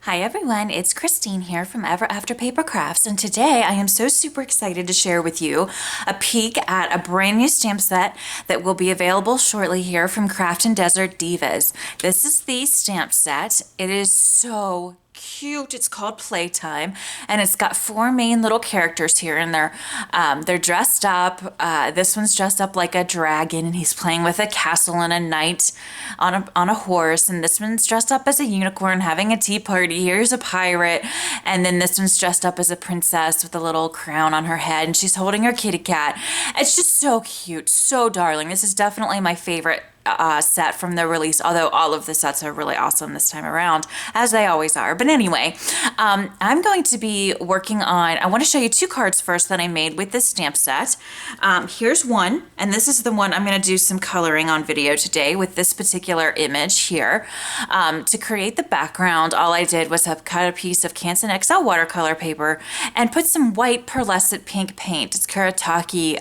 Hi everyone, it's Christine here from Ever After Paper Crafts, and today I am so super excited to share with you a peek at a brand new stamp set that will be available shortly here from Craftin Desert Divas. This is the stamp set. It is so cute. It's called Playtime, and it's got four main little characters here, and they're dressed up. This one's dressed up like a dragon, and he's playing with a castle and a knight on a horse. And this one's dressed up as a unicorn having a tea party. Here's a pirate, and then this one's dressed up as a princess with a little crown on her head, and she's holding her kitty cat. It's just so cute, so darling. This is definitely my favorite set from the release, although all of the sets are really awesome this time around, as they always are. But anyway, I'm going to be working on, I want to show you two cards first that I made with this stamp set. Here's one, and this is the one I'm going to do some coloring on video today with this particular image here. To create the background, all I did was cut a piece of Canson XL watercolor paper and put some white pearlescent pink paint. It's Karataki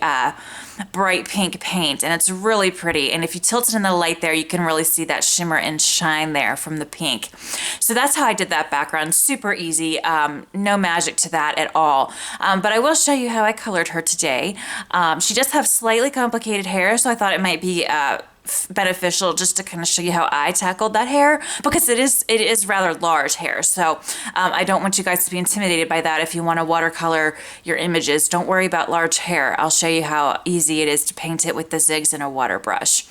bright pink paint, and it's really pretty. And if you tilt it in the light there, you can really see that shimmer and shine there from the pink. So that's how I did that background. Super easy, no magic to that at all. But I will show you how I colored her today. She does have slightly complicated hair, so I thought it might be beneficial just to kind of show you how I tackled that hair, because it is rather large hair. So I don't want you guys to be intimidated by that. If you want to watercolor your images, don't worry about large hair. I'll show you how easy it is to paint it with the zigs and a water brush.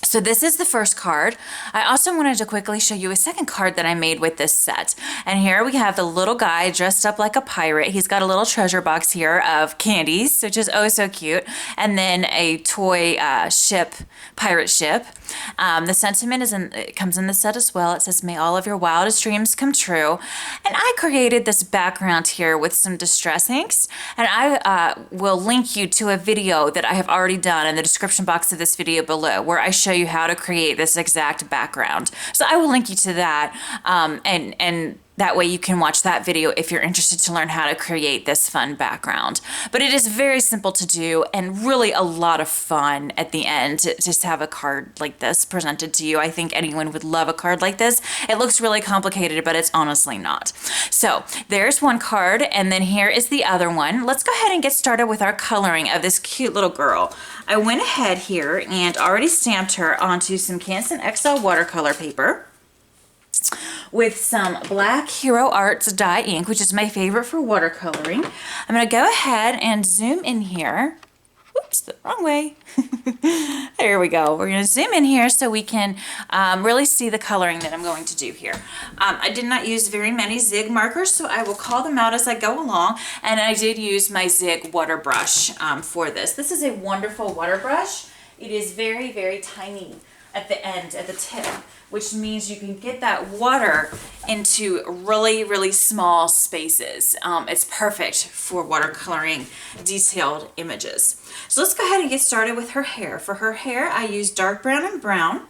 So this is the first card. I also wanted to quickly show you a second card that I made with this set. And here we have the little guy dressed up like a pirate. He's got a little treasure box here of candies, which is oh so cute. And then a toy pirate ship. The sentiment it comes in the set as well. It says, "May all of your wildest dreams come true." And I created this background here with some distress inks. And I will link you to a video that I have already done in the description box of this video below, where I show you how to create this exact background. So I will link you to that, and that way you can watch that video if you're interested to learn how to create this fun background. But it is very simple to do and really a lot of fun at the end to just have a card like this presented to you. I think anyone would love a card like this. It looks really complicated, but it's honestly not. So there's one card, and then here is the other one. Let's go ahead and get started with our coloring of this cute little girl. I went ahead here and already stamped her onto some Canson XL watercolor paper with some black Hero Arts dye ink, which is my favorite for watercoloring. I'm going to go ahead and zoom in here. Whoops, the wrong way. There we go. We're going to zoom in here so we can really see the coloring that I'm going to do here. I did not use very many zig markers, so I will call them out as I go along. And I did use my zig water brush for this. This is a wonderful water brush. It is very, very tiny at the end, at the tip, which means you can get that water into really, really small spaces. It's perfect for watercoloring detailed images. So let's go ahead and get started with her hair. For her hair, I used dark brown and brown,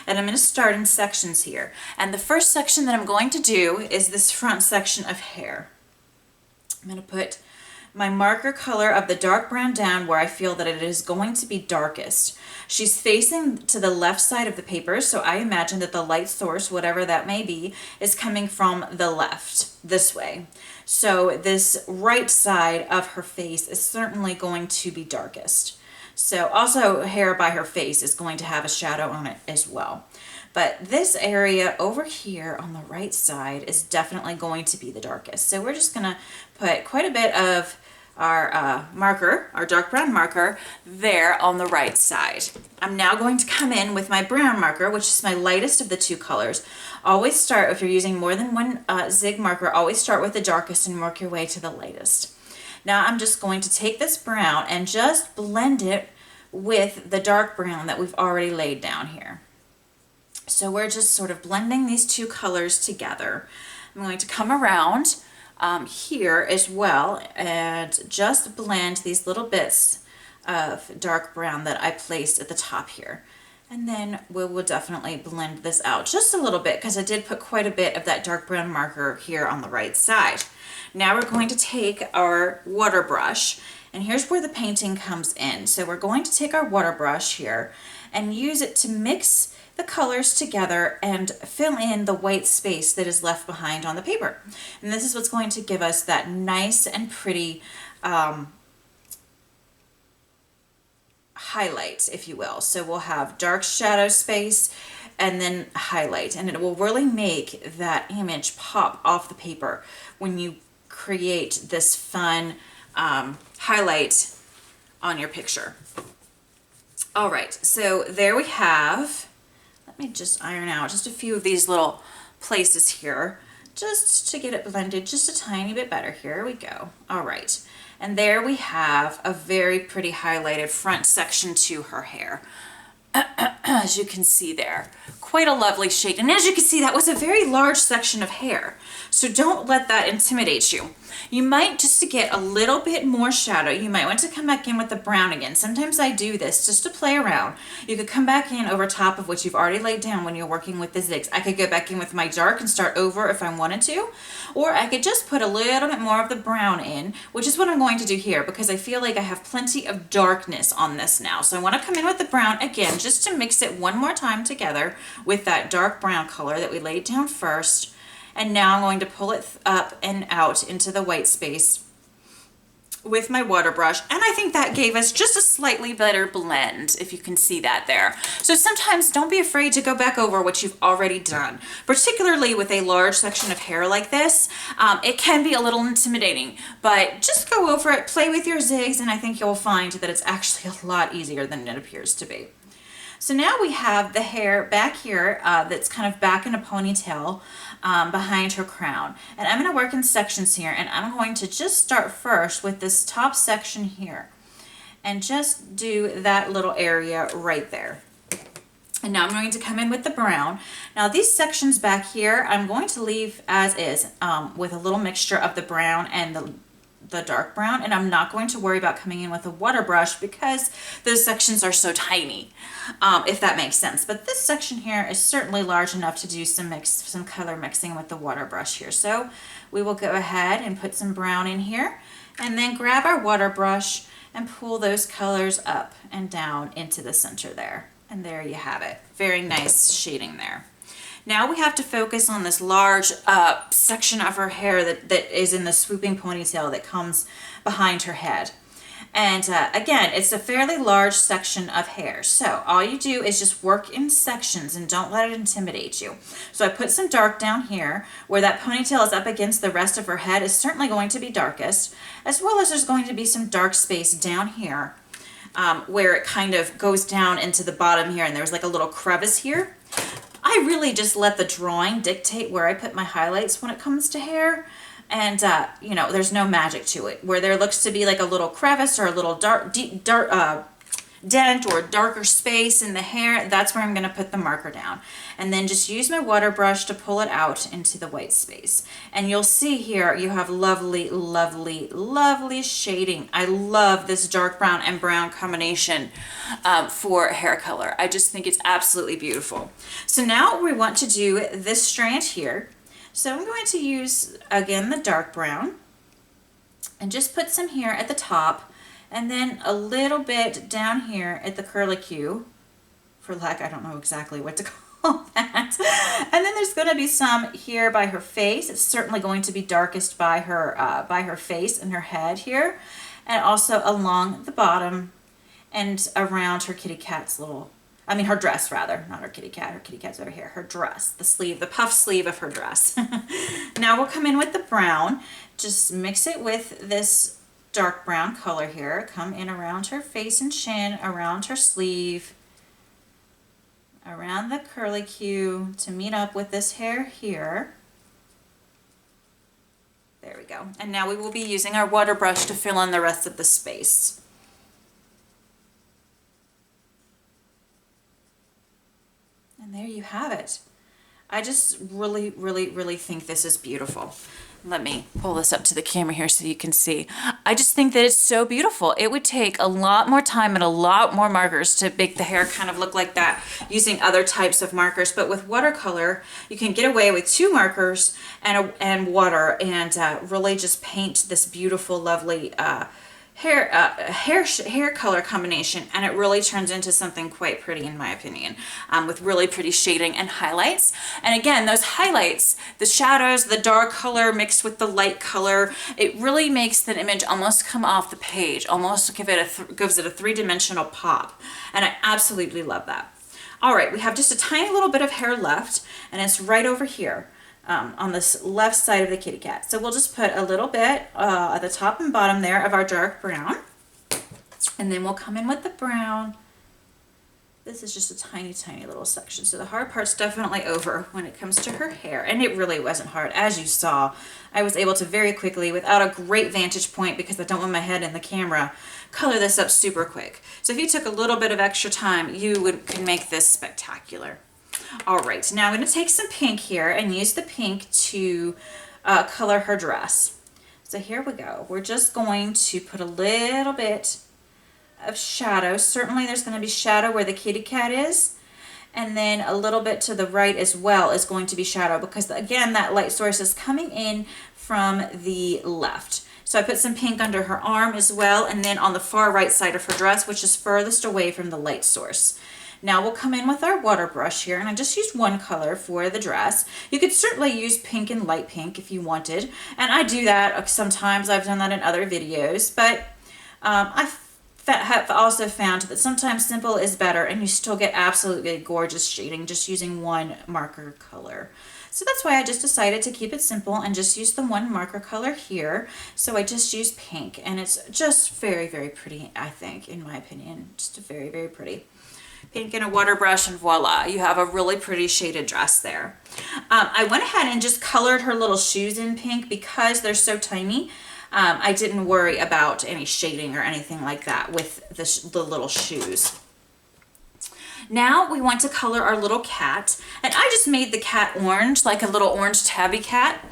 and I'm going to start in sections here. And the first section that I'm going to do is this front section of hair. I'm going to put my marker color of the dark brown down where I feel that it is going to be darkest. She's facing to the left side of the paper, so I imagine that the light source, whatever that may be, is coming from the left, this way. So this right side of her face is certainly going to be darkest. So also hair by her face is going to have a shadow on it as well. But this area over here on the right side is definitely going to be the darkest. So we're just going to put quite a bit of our marker, our dark brown marker, there on the right side. I'm now going to come in with my brown marker, which is my lightest of the two colors. Always start, if you're using more than one zig marker, always start with the darkest and work your way to the lightest. Now I'm just going to take this brown and just blend it with the dark brown that we've already laid down here. So we're just sort of blending these two colors together. I'm going to come around here as well and just blend these little bits of dark brown that I placed at the top here. And then we will definitely blend this out just a little bit, because I did put quite a bit of that dark brown marker here on the right side. Now we're going to take our water brush, and here's where the painting comes in. So we're going to take our water brush here and use it to mix the colors together and fill in the white space that is left behind on the paper. And this is what's going to give us that nice and pretty highlights, if you will. So we'll have dark shadow space and then highlight, and it will really make that image pop off the paper when you create this fun highlight on your picture. All right, so there we have, let me just iron out just a few of these little places here just to get it blended just a tiny bit better. Here we go. All right, and there we have a very pretty highlighted front section to her hair. As you can see there, quite a lovely shade. And as you can see, that was a very large section of hair. So don't let that intimidate you. You might, just to get a little bit more shadow, you might want to come back in with the brown again. Sometimes I do this just to play around. You could come back in over top of what you've already laid down when you're working with the zigs. I could go back in with my dark and start over if I wanted to, or I could just put a little bit more of the brown in, which is what I'm going to do here because I feel like I have plenty of darkness on this now. So I want to come in with the brown again just to mix it one more time together with that dark brown color that we laid down first. And now I'm going to pull it up and out into the white space with my water brush. And I think that gave us just a slightly better blend, if you can see that there. So sometimes don't be afraid to go back over what you've already done, particularly with a large section of hair like this. It can be a little intimidating, but just go over it, play with your zigs, and I think you'll find that it's actually a lot easier than it appears to be. So now we have the hair back here that's kind of back in a ponytail behind her crown. And I'm going to work in sections here, and I'm going to just start first with this top section here and just do that little area right there. And now I'm going to come in with the brown. Now these sections back here, I'm going to leave as is with a little mixture of the brown and the dark brown, and I'm not going to worry about coming in with a water brush because those sections are so tiny, if that makes sense. But this section here is certainly large enough to do some color mixing with the water brush here. So we will go ahead and put some brown in here and then grab our water brush and pull those colors up and down into the center there. And there you have it. Very nice shading there. Now we have to focus on this large section of her hair that is in the swooping ponytail that comes behind her head. And again, it's a fairly large section of hair. So all you do is just work in sections and don't let it intimidate you. So I put some dark down here where that ponytail is up against the rest of her head is certainly going to be darkest, as well as there's going to be some dark space down here where it kind of goes down into the bottom here and there's like a little crevice here. I really just let the drawing dictate where I put my highlights when it comes to hair. And, you know, there's no magic to it. Where there looks to be like a little crevice or a little deep dent or darker space in the hair, that's where I'm going to put the marker down. And then just use my water brush to pull it out into the white space. And you'll see here you have lovely, lovely, lovely shading. I love this dark brown and brown combination for hair color. I just think it's absolutely beautiful. So now we want to do this strand here. So I'm going to use, again, the dark brown and just put some here at the top and then a little bit down here at the curlicue, for lack, I don't know exactly what to call that. And then there's going to be some here by her face. It's certainly going to be darkest by her face and her head here, and also along the bottom and around her kitty cat's little, I mean her dress rather, not her kitty cat. Her kitty cat's over here. Her dress, the sleeve, the puff sleeve of her dress. Now we'll come in with the brown. Just mix it with this dark brown color here. Come in around her face and chin, around her sleeve, around the curlicue to meet up with this hair here. There we go. And now we will be using our water brush to fill in the rest of the space. And there you have it. I just really, really, really think this is beautiful. Let me pull this up to the camera here so you can see. I just think that it's so beautiful. It would take a lot more time and a lot more markers to make the hair kind of look like that using other types of markers. But with watercolor, you can get away with 2 markers and water and really just paint this beautiful, lovely hair color combination, and it really turns into something quite pretty in my opinion, with really pretty shading and highlights. And again, those highlights, the shadows, the dark color mixed with the light color, it really makes the image almost come off the page, almost gives it a three-dimensional pop, and I absolutely love that. All right, we have just a tiny little bit of hair left, and it's right over here. On this left side of the kitty cat. So we'll just put a little bit at the top and bottom there of our dark brown. And then we'll come in with the brown. This is just a tiny, tiny little section. So the hard part's definitely over when it comes to her hair. And it really wasn't hard. As you saw, I was able to very quickly, without a great vantage point, because I don't want my head in the camera, color this up super quick. So if you took a little bit of extra time, you can make this spectacular. All right, now I'm going to take some pink here and use the pink to color her dress. So here we go. We're just going to put a little bit of shadow. Certainly there's going to be shadow where the kitty cat is, and then a little bit to the right as well is going to be shadow, because again, that light source is coming in from the left. So I put some pink under her arm as well, and then on the far right side of her dress, which is furthest away from the light source. Now we'll come in with our water brush here, and I just used one color for the dress. You could certainly use pink and light pink if you wanted, and I do that sometimes. I've done that in other videos, but I have also found that sometimes simple is better, and you still get absolutely gorgeous shading just using one marker color. So that's why I just decided to keep it simple and just use the one marker color here. So I just used pink, and it's just very, very pretty, I think, in my opinion. Just very, very pretty. Pink and a water brush, and voila, you have a really pretty shaded dress there. I went ahead and just colored her little shoes in pink because they're so tiny. I didn't worry about any shading or anything like that with the little shoes. Now we want to color our little cat, and I just made the cat orange, like a little orange tabby cat.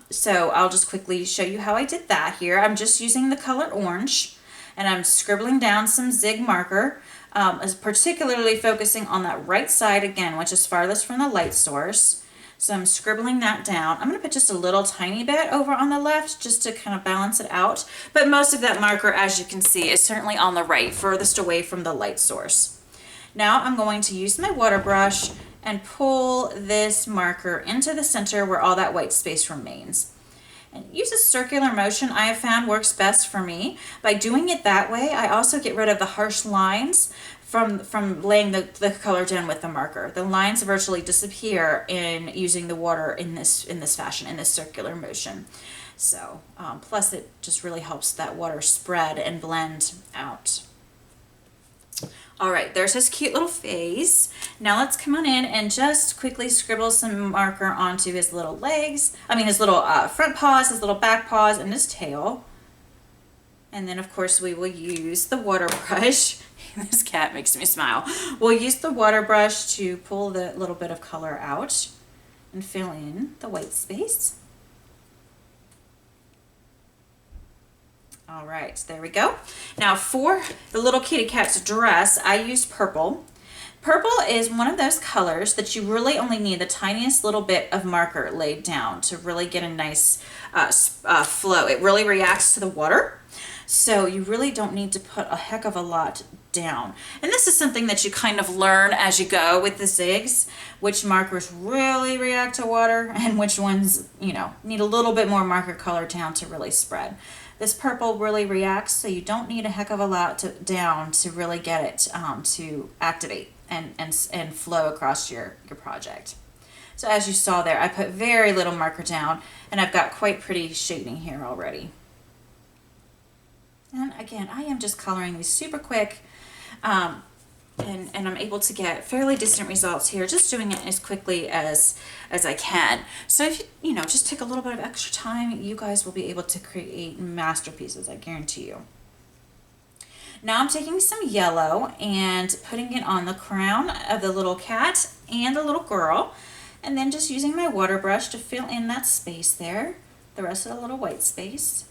So I'll just quickly show you how I did that here. I'm just using the color orange, and I'm scribbling down some zig marker. Is particularly focusing on that right side again, which is farthest from the light source. So I'm scribbling that down. I'm going to put just a little tiny bit over on the left just to kind of balance it out. But most of that marker, as you can see, is certainly on the right, furthest away from the light source. Now I'm going to use my water brush and pull this marker into the center where all that white space remains. And use a circular motion, I have found, works best for me. By doing it that way, I also get rid of the harsh lines from laying the color down with the marker. The lines virtually disappear in using the water in this fashion, in this circular motion. So, plus it just really helps that water spread and blend out. All right, there's his cute little face. Now let's come on in and just quickly scribble some marker onto his little legs. His little front paws, his little back paws, and his tail. And then, of course, we will use the water brush. This cat makes me smile. We'll use the water brush to pull the little bit of color out and fill in the white space. All right, there we go. Now for the little kitty cat's dress, I used purple. Purple is one of those colors that you really only need the tiniest little bit of marker laid down to really get a nice flow. It really reacts to the water, so you really don't need to put a heck of a lot down. And this is something that you kind of learn as you go with the zigs, which markers really react to water and which ones, need a little bit more marker color down to really spread. This purple really reacts, so you don't need a heck of a lot down to really get it to activate and flow across your project. So as you saw there, I put very little marker down, and I've got quite pretty shading here already. And again, I am just coloring these super quick, and I'm able to get fairly decent results here, just doing it as quickly as I can. So if you just take a little bit of extra time, you guys will be able to create masterpieces, I guarantee you. Now I'm taking some yellow and putting it on the crown of the little cat and the little girl, and then just using my water brush to fill in that space there, the rest of the little white space.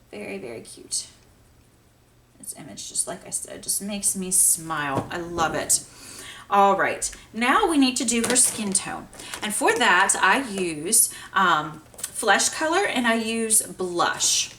Very, very cute. This image, just like I said, just makes me smile. I love it. All right, now we need to do her skin tone. And for that, I use flesh color and I use blush.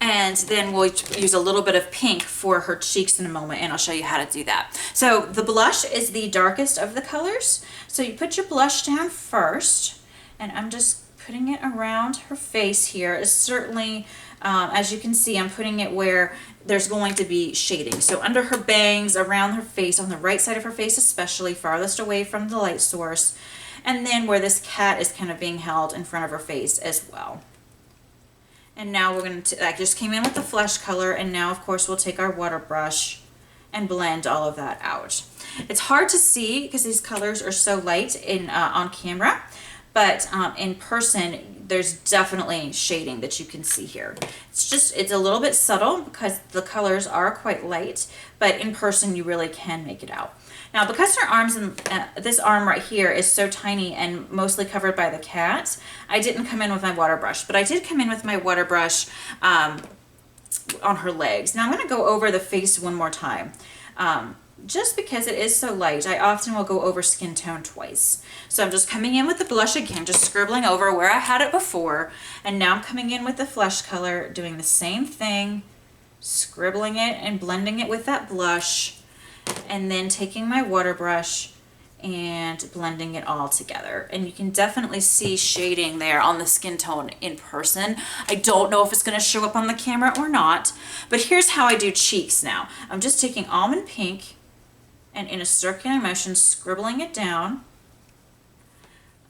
And then we'll use a little bit of pink for her cheeks in a moment, and I'll show you how to do that. So the blush is the darkest of the colors. So you put your blush down first, and I'm just putting it around her face here. It's certainly, as you can see, I'm putting it where there's going to be shading. So under her bangs, around her face, on the right side of her face especially, farthest away from the light source, and then where this cat is kind of being held in front of her face as well. And now we're going to, I just came in with the flesh color, and now of course we'll take our water brush and blend all of that out. It's hard to see because these colors are so light in on camera, but in person there's definitely shading that you can see here. It's a little bit subtle because the colors are quite light, but in person you really can make it out. Now, because her arms and this arm right here is so tiny and mostly covered by the cat, I didn't come in with my water brush, but I did come in with my water brush on her legs. Now I'm going to go over the face one more time. Just because it is so light, I often will go over skin tone twice. So I'm just coming in with the blush again, just scribbling over where I had it before, and now I'm coming in with the flesh color, doing the same thing, scribbling it and blending it with that blush, and then taking my water brush and blending it all together. And you can definitely see shading there on the skin tone in person. I don't know if it's going to show up on the camera or not, but here's how I do cheeks now. I'm just taking almond pink and in a circular motion scribbling it down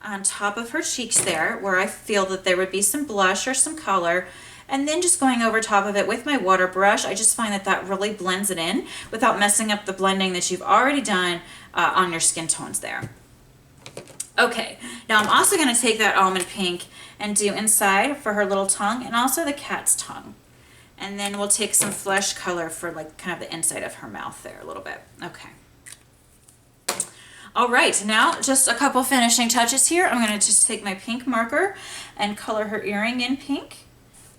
on top of her cheeks there where I feel that there would be some blush or some color, and then just going over top of it with my water brush. I just find that that really blends it in without messing up the blending that you've already done on your skin tones there. Okay, now I'm also going to take that almond pink and do inside for her little tongue and also the cat's tongue. And then we'll take some flesh color for like kind of the inside of her mouth there a little bit. Okay. All right, now just a couple finishing touches here. I'm going to just take my pink marker and color her earring in pink,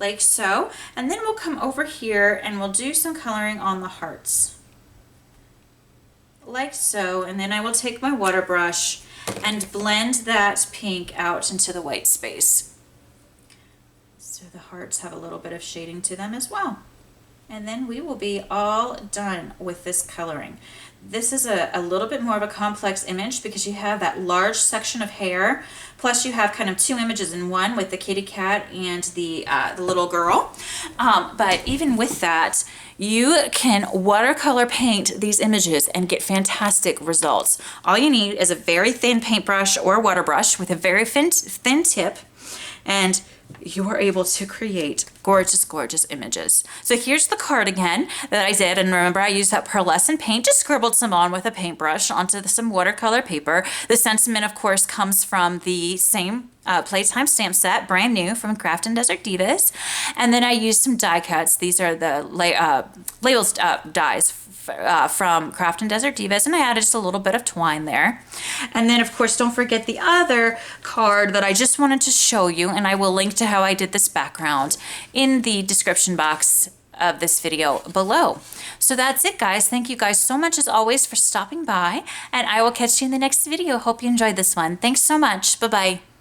like so. And then we'll come over here and we'll do some coloring on the hearts, like so. And then I will take my water brush and blend that pink out into the white space. So the hearts have a little bit of shading to them as well. And then we will be all done with this coloring. This is a little bit more of a complex image because you have that large section of hair, plus you have kind of two images in one with the kitty cat and the little girl. But even with that, you can watercolor paint these images and get fantastic results. All you need is a very thin paintbrush or water brush with a very thin tip, and you are able to create gorgeous, gorgeous images. So here's the cardigan that I did, and remember I used that pearlescent paint, just scribbled some on with a paintbrush onto some watercolor paper. The sentiment, of course, comes from the same Playtime stamp set, brand new from Craftin Desert Divas. And then I used some die cuts. These are the labels dies from Craftin Desert Divas, and I added just a little bit of twine there. And then, of course, don't forget the other card that I just wanted to show you, and I will link to how I did this background in the description box of this video below. So that's it, guys. Thank you guys so much, as always, for stopping by, and I will catch you in the next video. Hope you enjoyed this one. Thanks so much. Bye-bye.